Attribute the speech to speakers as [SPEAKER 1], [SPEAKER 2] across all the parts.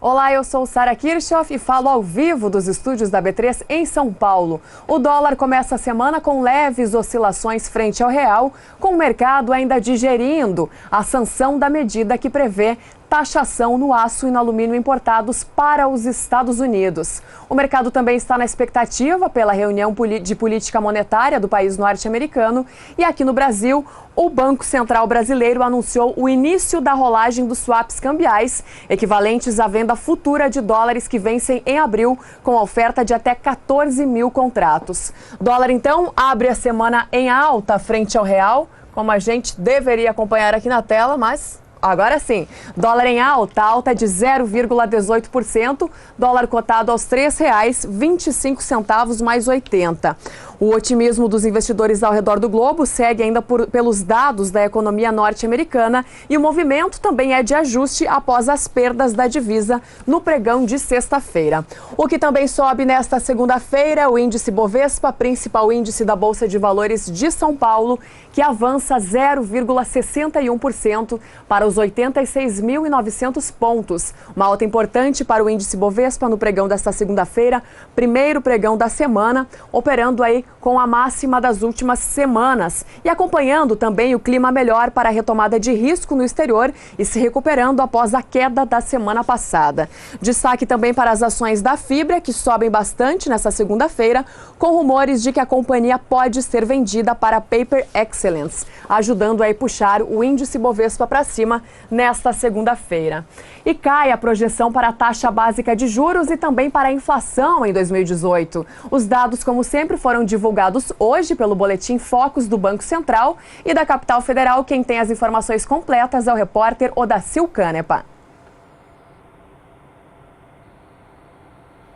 [SPEAKER 1] Olá, eu sou Sara Kirchhoff e falo ao vivo dos estúdios da B3 em São Paulo. O dólar começa a semana com leves oscilações frente ao real, com o mercado ainda digerindo a sanção da medida que prevê taxação no aço e no alumínio importados para os Estados Unidos. O mercado também está na expectativa pela reunião de política monetária do país norte-americano e aqui no Brasil, o Banco Central brasileiro anunciou o início da rolagem dos swaps cambiais, equivalentes à venda futura de dólares que vencem em abril, com oferta de até 14 mil contratos. O dólar, então, abre a semana em alta frente ao real, como a gente deveria acompanhar aqui na tela, mas agora sim, dólar em alta de 0,18%, dólar cotado aos R$ 3,25 mais 80. O otimismo dos investidores ao redor do globo segue ainda pelos dados da economia norte-americana e o movimento também é de ajuste após as perdas da divisa no pregão de sexta-feira. O que também sobe nesta segunda-feira é o índice Bovespa, principal índice da Bolsa de Valores de São Paulo, que avança 0,61% para os 86.900 pontos. Uma alta importante para o índice Bovespa no pregão desta segunda-feira, primeiro pregão da semana, operando aí com a máxima das últimas semanas e acompanhando também o clima melhor para a retomada de risco no exterior e se recuperando após a queda da semana passada. Destaque também para as ações da Fibra, que sobem bastante nesta segunda-feira, com rumores de que a companhia pode ser vendida para Paper Excellence, ajudando a puxar o índice Bovespa para cima nesta segunda-feira. E cai a projeção para a taxa básica de juros e também para a inflação em 2018. Os dados, como sempre, foram divulgados hoje pelo Boletim Focus do Banco Central e da Capital Federal. Quem tem as informações completas é o repórter Odacil Canepa.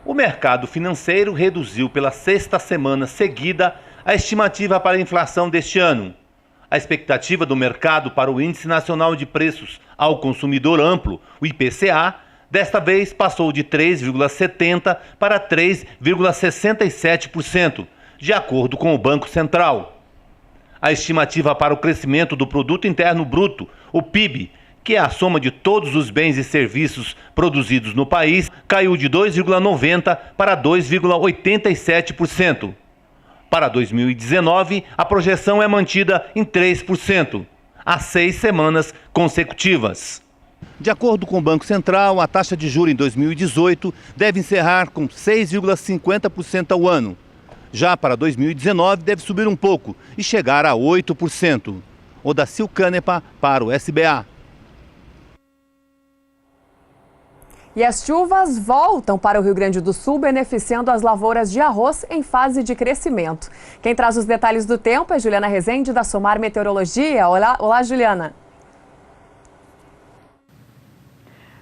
[SPEAKER 2] O mercado financeiro reduziu pela sexta semana seguida a estimativa para a inflação deste ano. A expectativa do mercado para o Índice Nacional de Preços ao Consumidor Amplo, o IPCA, desta vez passou de 3,70% para 3,67%, de acordo com o Banco Central. A estimativa para o crescimento do Produto Interno Bruto, o PIB, que é a soma de todos os bens e serviços produzidos no país, caiu de 2,90% para 2,87%. Para 2019, a projeção é mantida em 3%, há 6 semanas consecutivas. De acordo com o Banco Central, a taxa de juros em 2018 deve encerrar com 6,50% ao ano. Já para 2019, deve subir um pouco e chegar a 8%. Odacil Canepa para o SBA.
[SPEAKER 1] E as chuvas voltam para o Rio Grande do Sul, beneficiando as lavouras de arroz em fase de crescimento. Quem traz os detalhes do tempo é Juliana Rezende, da Somar Meteorologia. Olá, Juliana.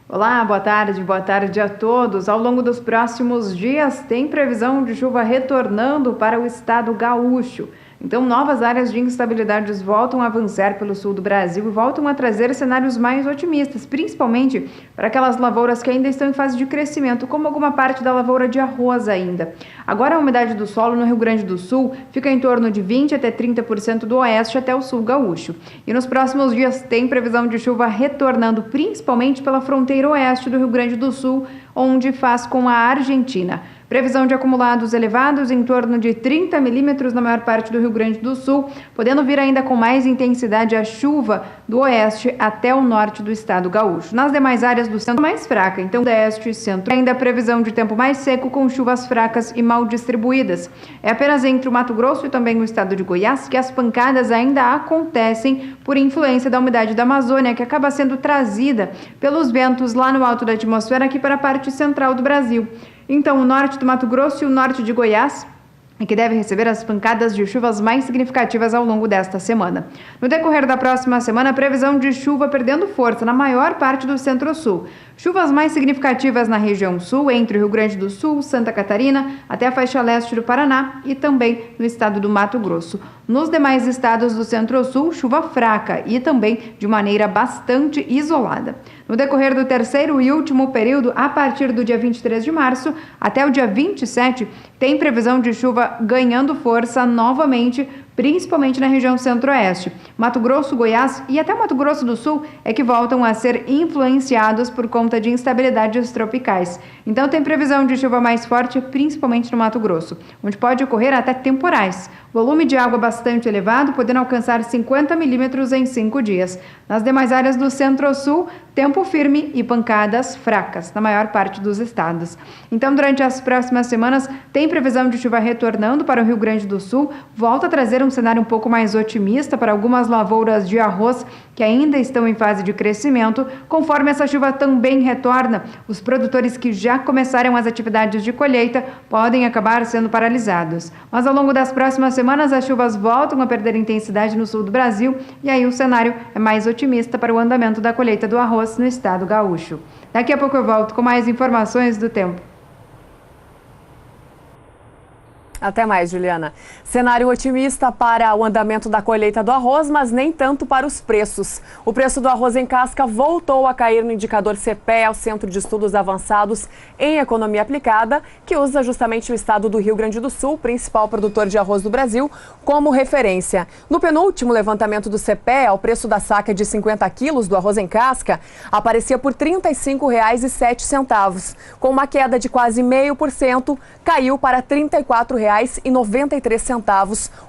[SPEAKER 3] Olá, boa tarde a todos. Ao longo dos próximos dias, tem previsão de chuva retornando para o estado gaúcho. Então, novas áreas de instabilidades voltam a avançar pelo sul do Brasil e voltam a trazer cenários mais otimistas, principalmente para aquelas lavouras que ainda estão em fase de crescimento, como alguma parte da lavoura de arroz ainda. Agora, a umidade do solo no Rio Grande do Sul fica em torno de 20% até 30% do oeste até o sul gaúcho. E nos próximos dias tem previsão de chuva retornando, principalmente pela fronteira oeste do Rio Grande do Sul, onde faz com a Argentina. Previsão de acumulados elevados em torno de 30 milímetros na maior parte do Rio Grande do Sul, podendo vir ainda com mais intensidade a chuva do oeste até o norte do estado gaúcho. Nas demais áreas do centro, mais fraca, então oeste e centro. Ainda a previsão de tempo mais seco com chuvas fracas e mal distribuídas. É apenas entre o Mato Grosso e também o estado de Goiás que as pancadas ainda acontecem por influência da umidade da Amazônia, que acaba sendo trazida pelos ventos lá no alto da atmosfera aqui para a parte central do Brasil. Então, o norte do Mato Grosso e o norte de Goiás e que deve receber as pancadas de chuvas mais significativas ao longo desta semana. No decorrer da próxima semana, a previsão de chuva perdendo força na maior parte do centro-sul. Chuvas mais significativas na região sul, entre o Rio Grande do Sul, Santa Catarina, até a faixa leste do Paraná e também no estado do Mato Grosso. Nos demais estados do centro-sul, chuva fraca e também de maneira bastante isolada. No decorrer do terceiro e último período, a partir do dia 23 de março até o dia 27, tem previsão de chuva ganhando força novamente principalmente na região centro-oeste. Mato Grosso, Goiás e até Mato Grosso do Sul é que voltam a ser influenciados por conta de instabilidades tropicais. Então tem previsão de chuva mais forte, principalmente no Mato Grosso, onde pode ocorrer até temporais. Volume de água bastante elevado, podendo alcançar 50 milímetros em 5 dias. Nas demais áreas do centro-sul, tempo firme e pancadas fracas na maior parte dos estados. Então, durante as próximas semanas, tem previsão de chuva retornando para o Rio Grande do Sul, volta a trazer um cenário um pouco mais otimista para algumas lavouras de arroz que ainda estão em fase de crescimento. Conforme essa chuva também retorna, os produtores que já começaram as atividades de colheita podem acabar sendo paralisados. Mas ao longo das próximas semanas, as chuvas voltam a perder intensidade no sul do Brasil e aí o cenário é mais otimista para o andamento da colheita do arroz no estado gaúcho. Daqui a pouco eu volto com mais informações do tempo.
[SPEAKER 1] Até mais, Juliana. Cenário otimista para o andamento da colheita do arroz, mas nem tanto para os preços. O preço do arroz em casca voltou a cair no indicador CPEA, o Centro de Estudos Avançados em Economia Aplicada, que usa justamente o estado do Rio Grande do Sul, principal produtor de arroz do Brasil, como referência. No penúltimo levantamento do CPEA, o preço da saca de 50 quilos do arroz em casca aparecia por R$ 35,07. Com uma queda de quase 0,5%, caiu para R$ 34,93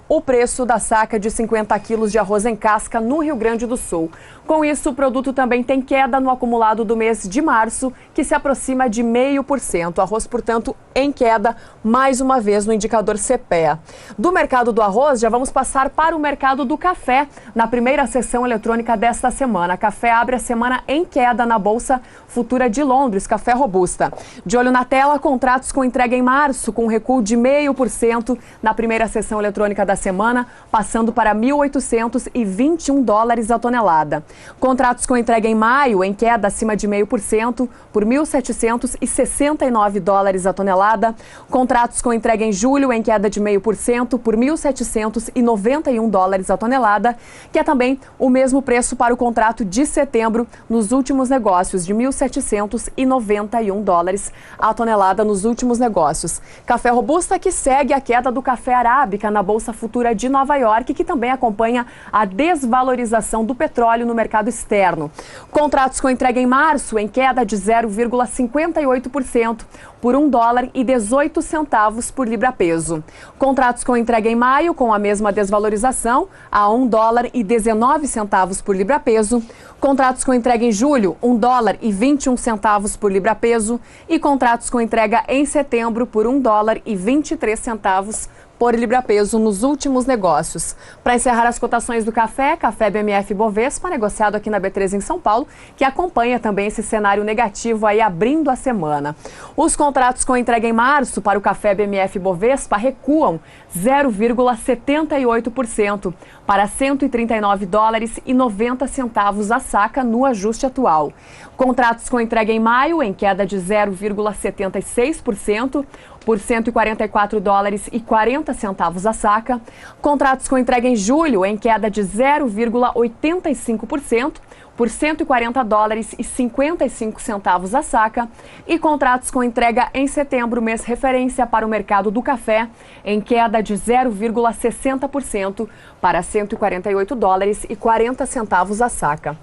[SPEAKER 1] o preço da saca de 50 quilos de arroz em casca no Rio Grande do Sul. Com isso, o produto também tem queda no acumulado do mês de março, que se aproxima de 0,5%. Arroz, portanto, em queda, mais uma vez no indicador CPEA. Do mercado do arroz, já vamos passar para o mercado do café. Na primeira sessão eletrônica desta semana, a Café abre a semana em queda na Bolsa Futura de Londres, Café Robusta. De olho na tela, contratos com entrega em março, com recuo de 0,5% na primeira sessão eletrônica da semana, passando para $1.821 a tonelada. Contratos com entrega em maio, em queda acima de 0,5%, por $1.769 a tonelada. Contratos com entrega em julho, em queda de 0,5%, por $1.791 a tonelada, que é também o mesmo preço para o contrato de setembro nos últimos negócios, de $1.791 a tonelada nos últimos negócios. Café Robusta, que segue a queda do café arábica na Bolsa Futura de Nova York, que também acompanha a desvalorização do petróleo no mercado externo. Contratos com entrega em março, em queda de 0,58%, por $1,18 por libra-peso. Contratos com entrega em maio, com a mesma desvalorização, a $1,19 por libra-peso. Contratos com entrega em julho, $1,21 por libra-peso. E contratos com entrega em setembro, por $1,23 por libra-peso nos últimos negócios. Para encerrar as cotações do café, Café BMF Bovespa, negociado aqui na B3 em São Paulo, que acompanha também esse cenário negativo aí abrindo a semana. Os contratos com entrega em março para o Café BMF Bovespa recuam 0,78% para $139,90 a saca no ajuste atual. Contratos com entrega em maio em queda de 0,76%, por $144,40 a saca. Contratos com entrega em julho em queda de 0,85%, por $140,55 a saca. E contratos com entrega em setembro, mês referência para o mercado do café, em queda de 0,60% para $148,40 a saca.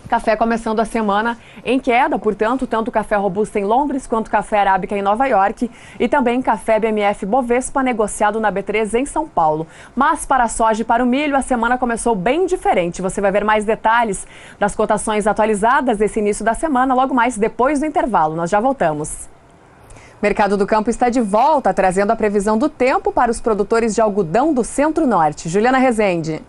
[SPEAKER 1] Café começando a semana em queda, portanto, tanto café robusta em Londres quanto café arábica em Nova York e também café BMF Bovespa negociado na B3 em São Paulo. Mas para a soja e para o milho, a semana começou bem diferente. Você vai ver mais detalhes das cotações atualizadas desse início da semana logo mais depois do intervalo. Nós já voltamos. Mercado do Campo está de volta, trazendo a previsão do tempo para os produtores de algodão do Centro-Norte. Juliana Rezende.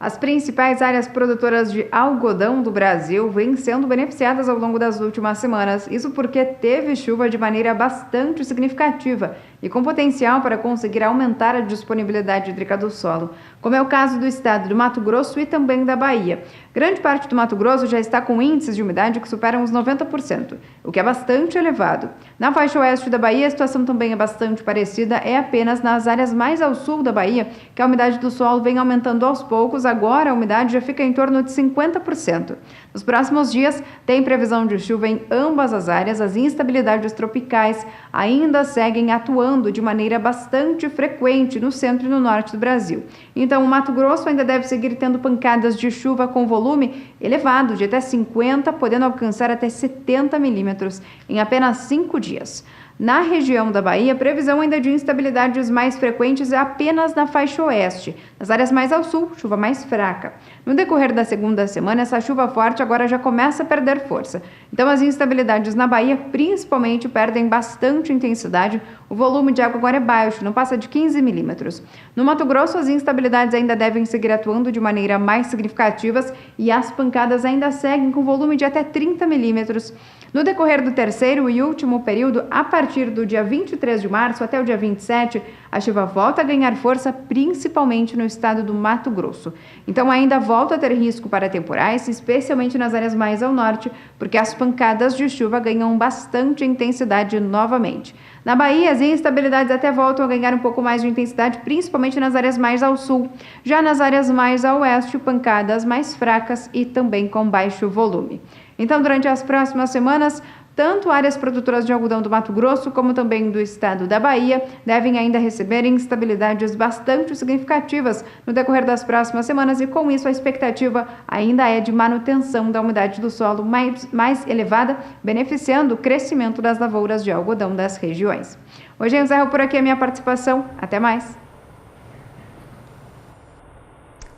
[SPEAKER 3] As principais áreas produtoras de algodão do Brasil vêm sendo beneficiadas ao longo das últimas semanas. Isso porque teve chuva de maneira bastante significativa e com potencial para conseguir aumentar a disponibilidade hídrica do solo, como é o caso do estado do Mato Grosso e também da Bahia. Grande parte do Mato Grosso já está com índices de umidade que superam os 90%, o que é bastante elevado. Na faixa oeste da Bahia, a situação também é bastante parecida, é apenas nas áreas mais ao sul da Bahia que a umidade do solo vem aumentando aos poucos. Agora a umidade já fica em torno de 50%. Nos próximos dias, tem previsão de chuva em ambas as áreas. As instabilidades tropicais ainda seguem atuando atuando de maneira bastante frequente no centro e no norte do Brasil. Então, o Mato Grosso ainda deve seguir tendo pancadas de chuva com volume elevado, de até 50, podendo alcançar até 70 milímetros em apenas 5 dias. Na região da Bahia, previsão ainda de instabilidades mais frequentes apenas na faixa oeste. Nas áreas mais ao sul, chuva mais fraca. No decorrer da segunda semana, essa chuva forte agora já começa a perder força. Então, as instabilidades na Bahia, principalmente, perdem bastante intensidade. O volume de água agora é baixo, não passa de 15 milímetros. No Mato Grosso, as instabilidades ainda devem seguir atuando de maneira mais significativas e as pancadas ainda seguem com volume de até 30 milímetros. No decorrer do terceiro e último período, a partir do dia 23 de março até o dia 27, a chuva volta a ganhar força, principalmente no estado do Mato Grosso. Então, ainda volta a ter risco para temporais, especialmente nas áreas mais ao norte, porque as pancadas de chuva ganham bastante intensidade novamente. Na Bahia, as instabilidades até voltam a ganhar um pouco mais de intensidade, principalmente nas áreas mais ao sul. Já nas áreas mais ao oeste, pancadas mais fracas e também com baixo volume. Então, durante as próximas semanas, tanto áreas produtoras de algodão do Mato Grosso como também do estado da Bahia devem ainda receber instabilidades bastante significativas no decorrer das próximas semanas e, com isso, a expectativa ainda é de manutenção da umidade do solo mais elevada, beneficiando o crescimento das lavouras de algodão das regiões. Hoje eu encerro por aqui a minha participação. Até mais!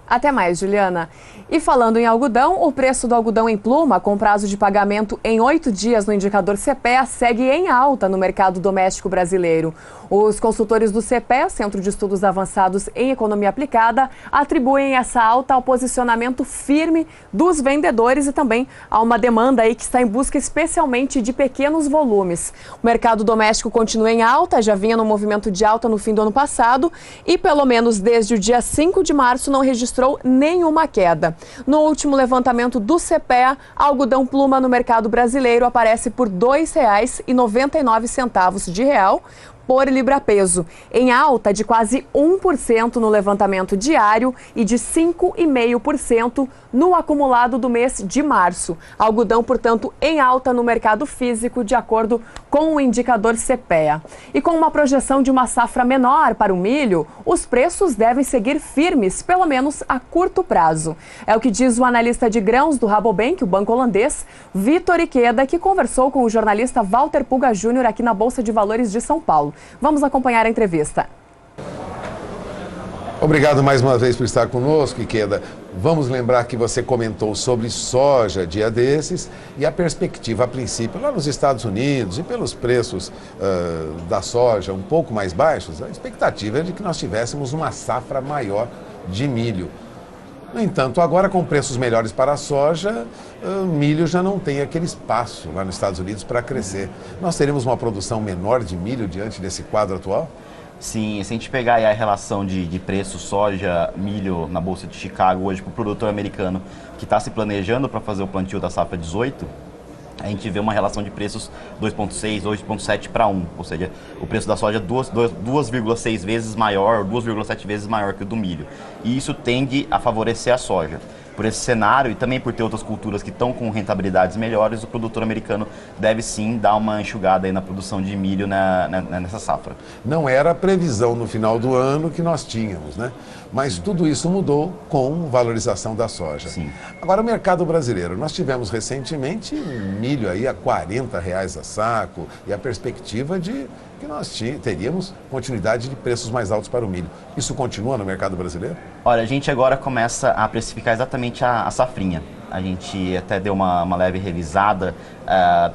[SPEAKER 1] Até mais, Juliana. E falando em algodão, o preço do algodão em pluma, com prazo de pagamento em 8 dias no indicador CPEA, segue em alta no mercado doméstico brasileiro. Os consultores do CPEA, Centro de Estudos Avançados em Economia Aplicada, atribuem essa alta ao posicionamento firme dos vendedores e também a uma demanda aí que está em busca especialmente de pequenos volumes. O mercado doméstico continua em alta, já vinha no movimento de alta no fim do ano passado e pelo menos desde o dia 5 de março não registrou nenhuma queda. No último levantamento do CPEA, algodão pluma no mercado brasileiro aparece por R$ 2,99 de real por libra-peso, em alta de quase 1% no levantamento diário e de 5,5% no acumulado do mês de março. Algodão, portanto, em alta no mercado físico, de acordo com o indicador CPEA. E com uma projeção de uma safra menor para o milho, os preços devem seguir firmes, pelo menos a curto prazo. É o que diz o analista de grãos do Rabobank, o banco holandês, Vitor Ikeda, que conversou com o jornalista Walter Puga Júnior aqui na Bolsa de Valores de São Paulo. Vamos acompanhar a entrevista.
[SPEAKER 4] Obrigado mais uma vez por estar conosco, Ikeda. Vamos lembrar que você comentou sobre soja dia desses e a perspectiva, a princípio, lá nos Estados Unidos e pelos preços da soja um pouco mais baixos, a expectativa é de que nós tivéssemos uma safra maior de milho. No entanto, agora com preços melhores para a soja, o milho já não tem aquele espaço lá nos Estados Unidos para crescer. Nós teremos uma produção menor de milho diante desse quadro atual?
[SPEAKER 5] Sim, se a gente pegar aí a relação de preço soja, milho na Bolsa de Chicago hoje para o produtor americano que está se planejando para fazer o plantio da safra 18, a gente vê uma relação de preços 2,6, 2,7 para 1, ou seja, o preço da soja 2,6 vezes maior, 2,7 vezes maior que o do milho. E isso tende a favorecer a soja. Por esse cenário e também por ter outras culturas que estão com rentabilidades melhores, o produtor americano deve sim dar uma enxugada aí na produção de milho nessa safra.
[SPEAKER 4] Não era a previsão no final do ano que nós tínhamos, né? Mas tudo isso mudou com valorização da soja.
[SPEAKER 5] Sim.
[SPEAKER 4] Agora, o mercado brasileiro. Nós tivemos recentemente milho aí a R$40 a saco e a perspectiva de que nós teríamos continuidade de preços mais altos para o milho. Isso continua no mercado brasileiro?
[SPEAKER 5] Olha, a gente agora começa a precificar exatamente a safrinha. A gente até deu uma leve revisada,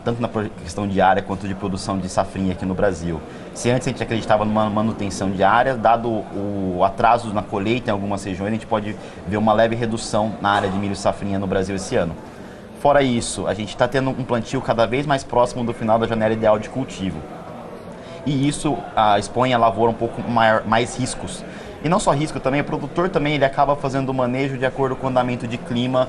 [SPEAKER 5] tanto na questão de área quanto de produção de safrinha aqui no Brasil. Se antes a gente acreditava numa manutenção de área, dado o atraso na colheita em algumas regiões, a gente pode ver uma leve redução na área de milho e safrinha no Brasil esse ano. Fora isso, a gente está tendo um plantio cada vez mais próximo do final da janela ideal de cultivo. E isso expõe a lavoura um pouco mais riscos. E não só risco também, o produtor também ele acaba fazendo o manejo de acordo com o andamento de clima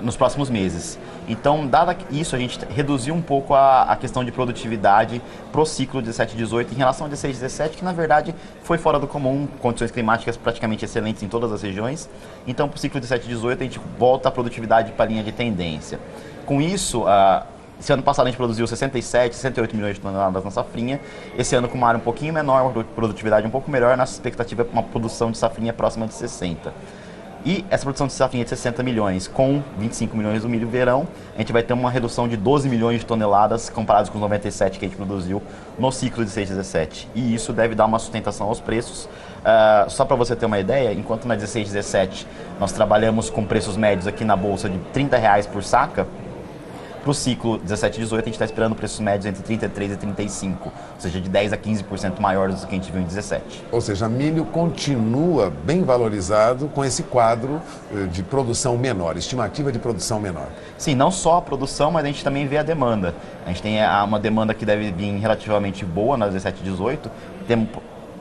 [SPEAKER 5] nos próximos meses. Então, dado isso, a gente reduziu um pouco a questão de produtividade para o ciclo 17-18 em relação ao 16-17, que na verdade foi fora do comum, condições climáticas praticamente excelentes em todas as regiões. Então, para o ciclo 17-18, a gente volta a produtividade para a linha de tendência. Com isso, Esse ano passado a gente produziu 67, 68 milhões de toneladas na safrinha. Esse ano com uma área um pouquinho menor, uma produtividade um pouco melhor, nossa expectativa é uma produção de safrinha próxima de 60. E essa produção de safrinha de 60 milhões com 25 milhões do milho verão, a gente vai ter uma redução de 12 milhões de toneladas comparados com os 97 que a gente produziu no ciclo de 16-17. E isso deve dar uma sustentação aos preços. Só para você ter uma ideia, enquanto na 16-17 nós trabalhamos com preços médios aqui na bolsa de R$30 por saca, para o ciclo 17-18 a gente está esperando preços médios entre 33 e 35, ou seja, de 10 a 15% maiores do que a gente viu em 17.
[SPEAKER 4] Ou seja, milho continua bem valorizado com esse quadro de produção menor, estimativa de produção menor.
[SPEAKER 5] Sim, não só a produção, mas a gente também vê a demanda. A gente tem uma demanda que deve vir relativamente boa na 17-18.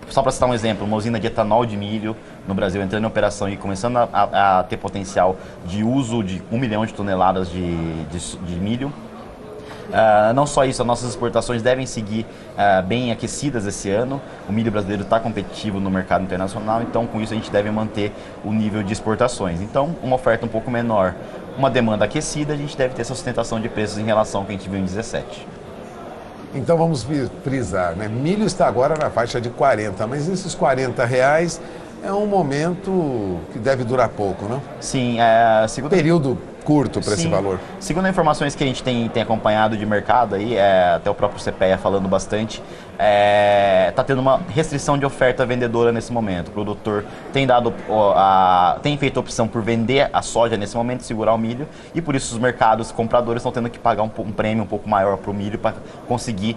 [SPEAKER 5] Só para citar um exemplo, uma usina de etanol de milho no Brasil entrando em operação e começando a ter potencial de uso de 1 milhão de toneladas de milho. Não só isso, as nossas exportações devem seguir bem aquecidas esse ano. O milho brasileiro está competitivo no mercado internacional, então com isso a gente deve manter o nível de exportações. Então, uma oferta um pouco menor, uma demanda aquecida, a gente deve ter essa sustentação de preços em relação ao que a gente viu em 17.
[SPEAKER 4] Então vamos frisar, né? Milho está agora na faixa de 40, mas esses R$40 é um momento que deve durar pouco, não?
[SPEAKER 5] Sim, segundo...
[SPEAKER 4] Período curto para esse valor.
[SPEAKER 5] Segundo as informações que a gente tem acompanhado de mercado, aí, até o próprio CPEA falando bastante, está tendo uma restrição de oferta vendedora nesse momento. O produtor tem feito a opção por vender a soja nesse momento, segurar o milho, e por isso os mercados compradores estão tendo que pagar um prêmio um pouco maior para o milho para conseguir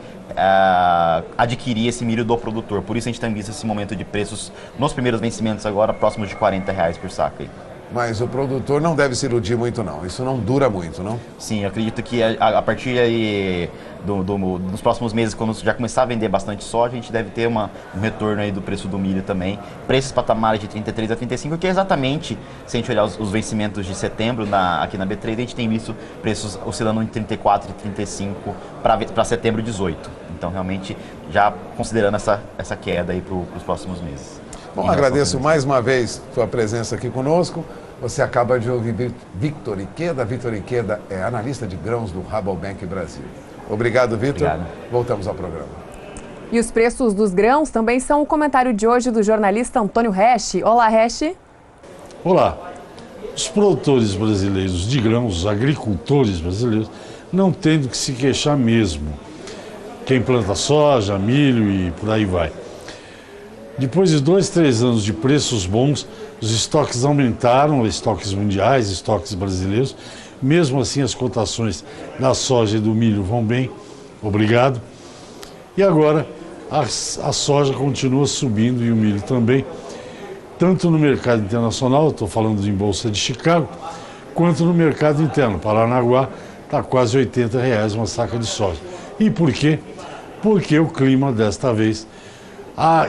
[SPEAKER 5] adquirir esse milho do produtor. Por isso a gente tem visto esse momento de preços nos primeiros vencimentos agora próximos de R$40 por saca.
[SPEAKER 4] Mas o produtor não deve se iludir muito, não. Isso não dura muito, não?
[SPEAKER 5] Sim, eu acredito que a partir aí dos próximos meses, quando já começar a vender bastante soja, a gente deve ter um retorno aí do preço do milho também. Preços patamares de 33 a 35, que é exatamente, se a gente olhar os vencimentos de setembro aqui na B3, a gente tem visto preços oscilando entre 34 e 35 para setembro 18. Então, realmente, já considerando essa queda aí para os próximos meses.
[SPEAKER 4] Bom, agradeço mais uma vez sua presença aqui conosco. Você acaba de ouvir Victor Ikeda. Victor Ikeda é analista de grãos do Rabobank Brasil. Obrigado, Victor.
[SPEAKER 5] Obrigado.
[SPEAKER 4] Voltamos ao programa.
[SPEAKER 1] E os preços dos grãos também são o comentário de hoje do jornalista Antônio Resch. Olá, Resch.
[SPEAKER 6] Olá. Os produtores brasileiros de grãos, os agricultores brasileiros, não têm do que se queixar mesmo. Quem planta soja, milho e por aí vai. Depois de 2, 3 anos de preços bons, os estoques aumentaram, estoques mundiais, estoques brasileiros. Mesmo assim, as cotações da soja e do milho vão bem, obrigado. E agora, a soja continua subindo e o milho também, tanto no mercado internacional, estou falando em Bolsa de Chicago, quanto no mercado interno. Paranaguá está quase R$80 uma saca de soja. E por quê? Porque o clima, desta vez,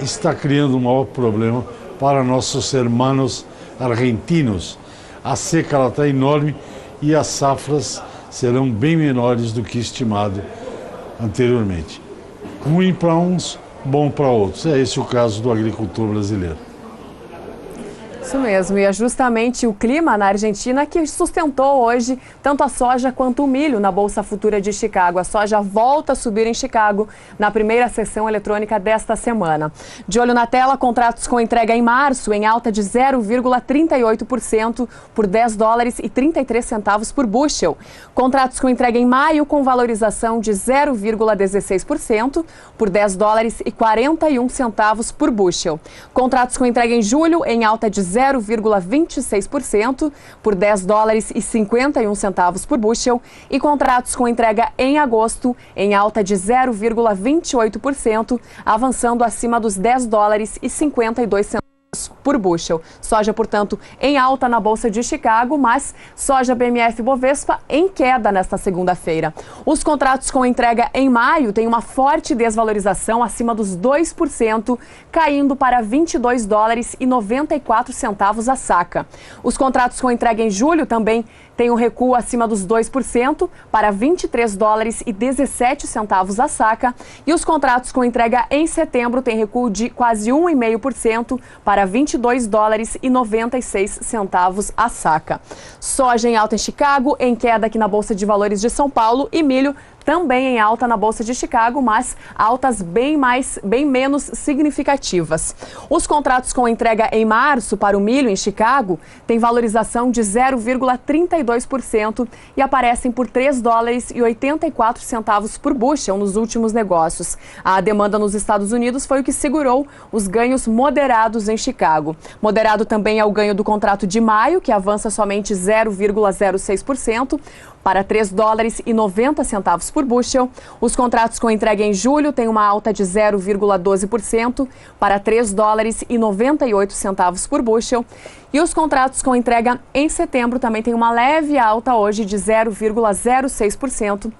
[SPEAKER 6] está criando um maior problema para nossos irmãos argentinos. A seca está enorme e as safras serão bem menores do que estimado anteriormente. Ruim para uns, bom para outros. É esse o caso do agricultor brasileiro.
[SPEAKER 1] Isso mesmo, e é justamente o clima na Argentina que sustentou hoje tanto a soja quanto o milho na Bolsa Futura de Chicago. A soja volta a subir em Chicago na primeira sessão eletrônica desta semana. De olho na tela, contratos com entrega em março em alta de 0,38% por $10,33 por bushel. Contratos com entrega em maio com valorização de 0,16% por $10,41 por bushel. Contratos com entrega em julho em alta de 0,26% por $10,51 por bushel e contratos com entrega em agosto em alta de 0,28%, avançando acima dos $10,52 por bushel. Soja, portanto, em alta na Bolsa de Chicago, mas soja BMF Bovespa em queda nesta segunda-feira. Os contratos com entrega em maio têm uma forte desvalorização acima dos 2%, caindo para $22,94 a saca. Os contratos com entrega em julho também tem um recuo acima dos 2% para 23 dólares e 17 centavos a saca. E os contratos com entrega em setembro têm recuo de quase 1,5% para 22 dólares e 96 centavos a saca. Soja em alta em Chicago, em queda aqui na Bolsa de Valores de São Paulo, e milho também em alta na Bolsa de Chicago, mas altas bem menos significativas. Os contratos com entrega em março para o milho em Chicago têm valorização de 0,32% e aparecem por 3 dólares e 84 centavos por bushel nos últimos negócios. A demanda nos Estados Unidos foi o que segurou os ganhos moderados em Chicago. Moderado também é o ganho do contrato de maio, que avança somente 0,06%. para 3 dólares e 90 centavos por bushel. Os contratos com entrega em julho têm uma alta de 0,12% para 3 dólares e 98 centavos por bushel. E os contratos com entrega em setembro também têm uma leve alta hoje de 0,06%.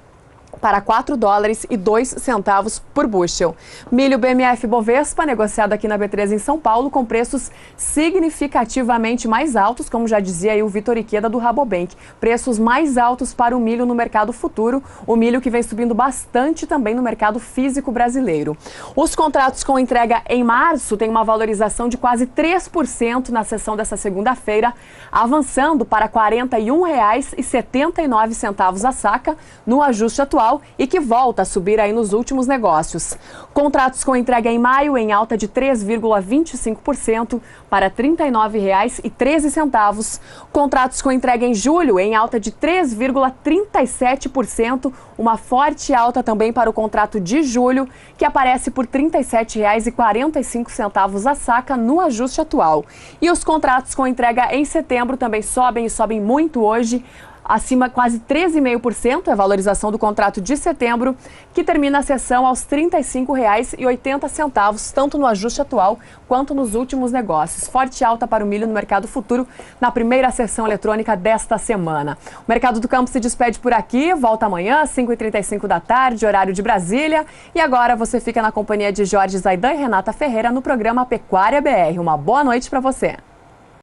[SPEAKER 1] para 4 dólares e 2 centavos por bushel. Milho BMF Bovespa, negociado aqui na B3 em São Paulo, com preços significativamente mais altos, como já dizia aí o Vitor Ikeda do Rabobank. Preços mais altos para o milho no mercado futuro, o milho que vem subindo bastante também no mercado físico brasileiro. Os contratos com entrega em março têm uma valorização de quase 3% na sessão dessa segunda-feira, avançando para R$ 41,79 a saca no ajuste atual, e que volta a subir aí nos últimos negócios. Contratos com entrega em maio em alta de 3,25% para R$ 39,13. Contratos com entrega em julho em alta de 3,37%, uma forte alta também para o contrato de julho, que aparece por R$ 37,45 a saca no ajuste atual. E os contratos com entrega em setembro também sobem e sobem muito hoje. Acima quase 13,5% é a valorização do contrato de setembro, que termina a sessão aos R$ 35,80, tanto no ajuste atual quanto nos últimos negócios. Forte alta para o milho no mercado futuro na primeira sessão eletrônica desta semana. O Mercado do Campo se despede por aqui, volta amanhã às 5h35 da tarde, horário de Brasília. E agora você fica na companhia de Jorge Zaidan e Renata Ferreira no programa Pecuária BR. Uma boa noite para você.